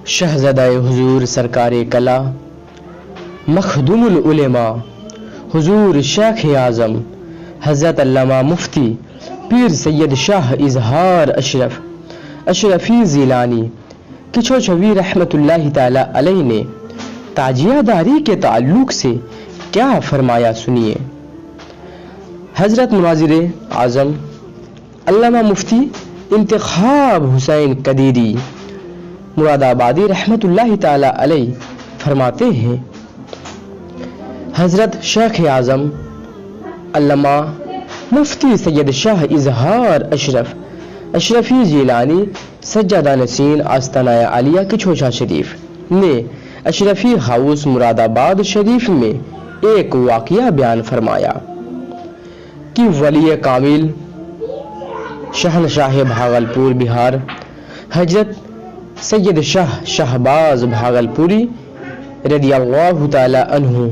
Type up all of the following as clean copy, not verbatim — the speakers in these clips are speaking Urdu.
شہزادہ حضور سرکار کلا مخدوم العلماء حضور شیخ اعظم حضرت علامہ مفتی پیر سید شاہ اظہار اشرفی زیلانی کچھوچھوی رحمت اللہ تعالی علیہ نے تاجیہ داری کے تعلق سے کیا فرمایا سنیے۔ حضرت مناظر اعظم علامہ مفتی انتخاب حسین قدیری مراد آبادی رحمت اللہ تعالی علیہ فرماتے ہیں، حضرت شیخ اعظم علامہ مفتی سید شاہ اظہار اشرفی جیلانی سجادہ نشین آستانہ عالیہ کچھوچھا شریف نے اشرفی ہاؤس مراد آباد شریف میں ایک واقعہ بیان فرمایا کہ ولی کامل شہنشاہ بھاگلپور بہار حضرت سید شاہ شہباز بھاگلپوری رضی اللہ تعالی عنہ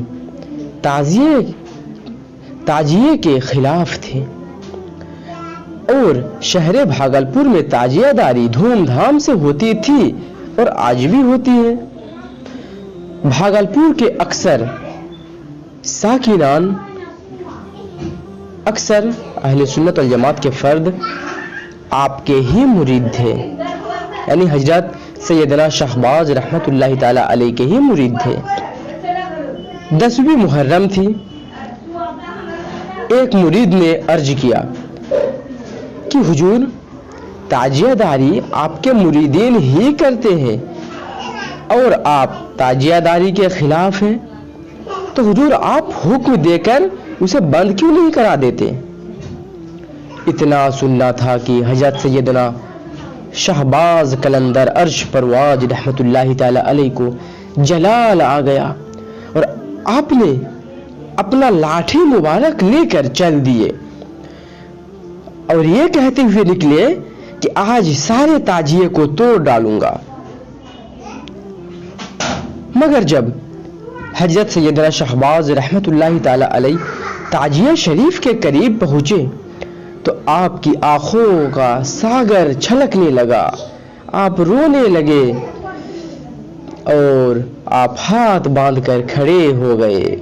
تعزیے کے خلاف تھے اور شہر بھاگلپور میں تعزیہ داری دھوم دھام سے ہوتی تھی اور آج بھی ہوتی ہے۔ بھاگلپور کے اکثر ساکنان اکثر اہل سنت والجماعت کے فرد آپ کے ہی مرید تھے، یعنی حضرت سیدنا شہباز رحمت اللہ تعالی علیہ کے ہی مرید تھے۔ 10ویں محرم تھی، ایک مرید نے عرض کیا کہ حضور تعزیہ داری آپ کے مریدین ہی کرتے ہیں اور آپ تعزیہ داری کے خلاف ہیں، تو حضور آپ حکم دے کر اسے بند کیوں نہیں کرا دیتے؟ اتنا سننا تھا کہ حضرت سیدنا شہباز کلندر عرش پرواز رحمت اللہ تعالی علیہ کو جلال آ گیا اور آپ نے اپنا لاٹھی مبارک لے کر چل دیے اور یہ کہتے ہوئے نکلے کہ آج سارے تعزیے کو توڑ ڈالوں گا۔ مگر جب حضرت سیدنا شہباز رحمت اللہ تعالی علیہ تعزیہ شریف کے قریب پہنچے تو آپ کی آنکھوں کا ساگر چھلکنے لگا، آپ رونے لگے اور آپ ہاتھ باندھ کر کھڑے ہو گئے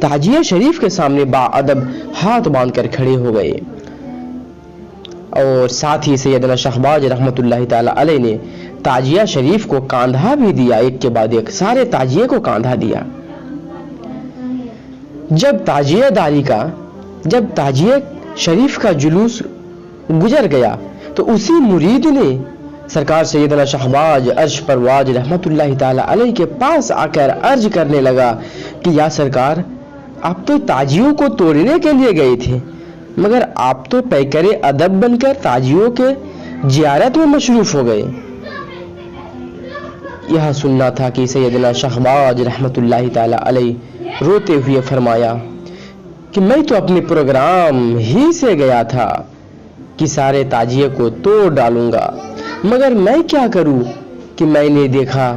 تعزیہ شریف کے سامنے باادب ہاتھ باندھ کر کھڑے ہو گئے اور ساتھ ہی سیدنا شہباز رحمت اللہ تعالی علیہ نے تعزیہ شریف کو کاندھا بھی دیا، ایک کے بعد ایک سارے تعزیے کو کاندھا دیا۔ جب تعزیہ شریف کا جلوس گزر گیا تو اسی مرید نے سرکار سیدنا شہباز عرش پرواز رحمت اللہ تعالی علیہ کے پاس آ کر عرض کرنے لگا کہ یا سرکار، آپ تو تعزیوں کو توڑنے کے لیے گئے تھے مگر آپ تو پیکر ادب بن کر تعزیوں کے زیارت میں مصروف ہو گئے۔ یہ سننا تھا کہ سیدنا شہباز رحمت اللہ تعالی علیہ روتے ہوئے فرمایا کہ میں تو اپنے پروگرام ہی سے گیا تھا کہ سارے تعزیے کو توڑ ڈالوں گا، مگر میں کیا کروں کہ میں نے دیکھا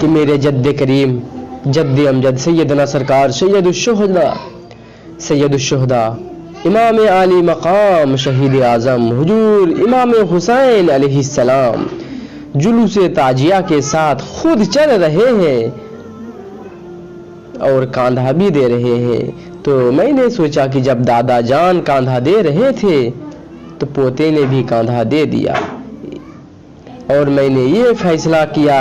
کہ میرے جد کریم جد امجد سیدنا سرکار سید الشہداء امام عالی مقام شہید اعظم حضور امام حسین علیہ السلام جلوس تعزیہ کے ساتھ خود چل رہے ہیں اور کاندھا بھی دے رہے ہیں، تو میں نے سوچا کہ جب دادا جان کاندھا دے رہے تھے تو پوتے نے بھی کاندھا دے دیا اور میں نے یہ فیصلہ کیا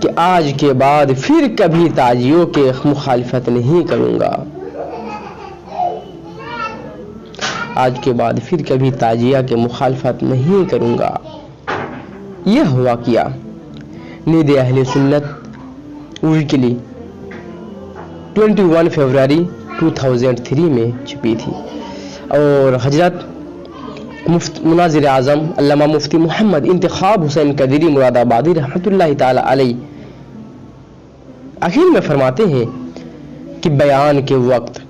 کہ آج کے بعد پھر کبھی تعزیوں کے مخالفت نہیں کروں گا، آج کے بعد پھر کبھی تعزیہ کے مخالفت نہیں کروں گا۔ یہ ہوا کیا نید اہل سنت ویکلی 21 فروری 2003 میں چھپی تھی اور حضرت مناظر اعظم علامہ مفتی محمد انتخاب حسین قدیری مراد آبادی رحمت اللہ تعالی علیہ آخر میں فرماتے ہیں کہ بیان کے وقت،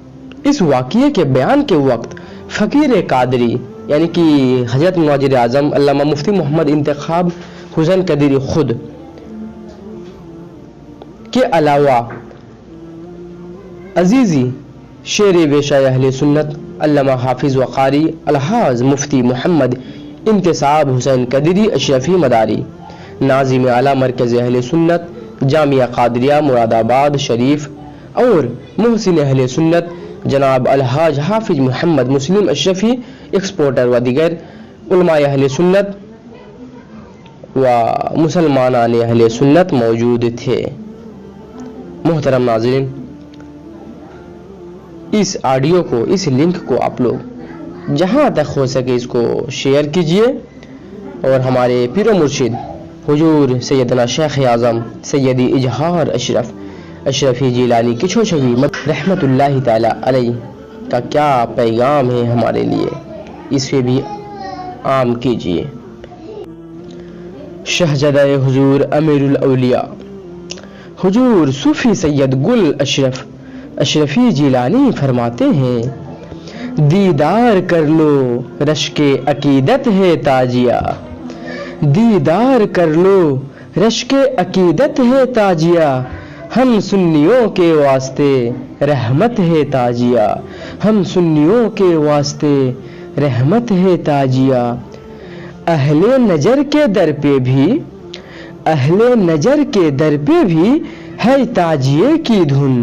اس واقعے کے بیان کے وقت فقیر قادری یعنی کہ حضرت مناظر اعظم علامہ مفتی محمد انتخاب حسین قدیری خود کے علاوہ عزیزی شیر ویشہ اہل سنت علامہ حافظ و قاری الحاظ مفتی محمد انتصاب حسین قدری اشرفی مداری، ناظم اعلیٰ مرکز اہل سنت جامعہ قادریہ مراد آباد شریف، اور محسن اہل سنت جناب الحاج حافظ محمد مسلم اشرفی ایکسپورٹر و دیگر علماء اہل سنت و مسلمانان اہل سنت موجود تھے۔ محترم ناظرین، اس آڈیو کو، اس لنک کو آپ لوگ جہاں تک ہو سکے اس کو شیئر کیجئے، اور ہمارے پیر و مرشد حضور سیدنا شیخ اعظم سیدی اجہار اشرفی جیلانی کی چھوچھوی رحمت اللہ تعالی علیہ کا کیا پیغام ہے ہمارے لیے، اس پہ بھی عام کیجئے۔ شہزادہ حضور امیر الاولیاء حضور صوفی سید گل اشرفی جیلانی فرماتے ہیں، دیدار کر لو رشک عقیدت ہے تاجیہ، دیدار کر لو رشک عقیدت ہے تاجیہ، ہم سنیوں کے واسطے رحمت ہے تاجیہ، ہم سنیوں کے واسطے رحمت ہے تاجیہ۔ اہل نجر کے در پہ بھی، اہل نجر کے در پہ بھی ہے تاجیے کی دھن،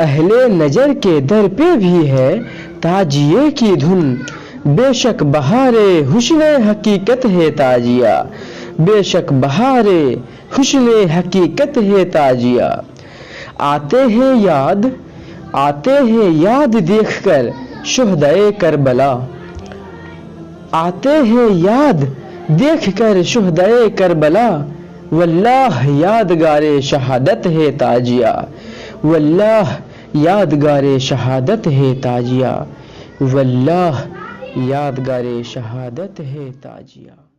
اہل نجر کے در پہ بھی ہے تاجیے کی دھن، بے شک بہار حسن حقیقت ہے تاجیہ، بے شک بہار حسن حقیقت ہے تاجیہ۔ آتے ہیں یاد دیکھ کر شہدائے کربلا، آتے ہیں یاد دیکھ کر شہدائے کربلا، واللہ یادگار شہادت ہے تاجیہ، واللہ یادگار شہادت ہے تاجیہ، واللہ یادگار شہادت ہے تاجیہ۔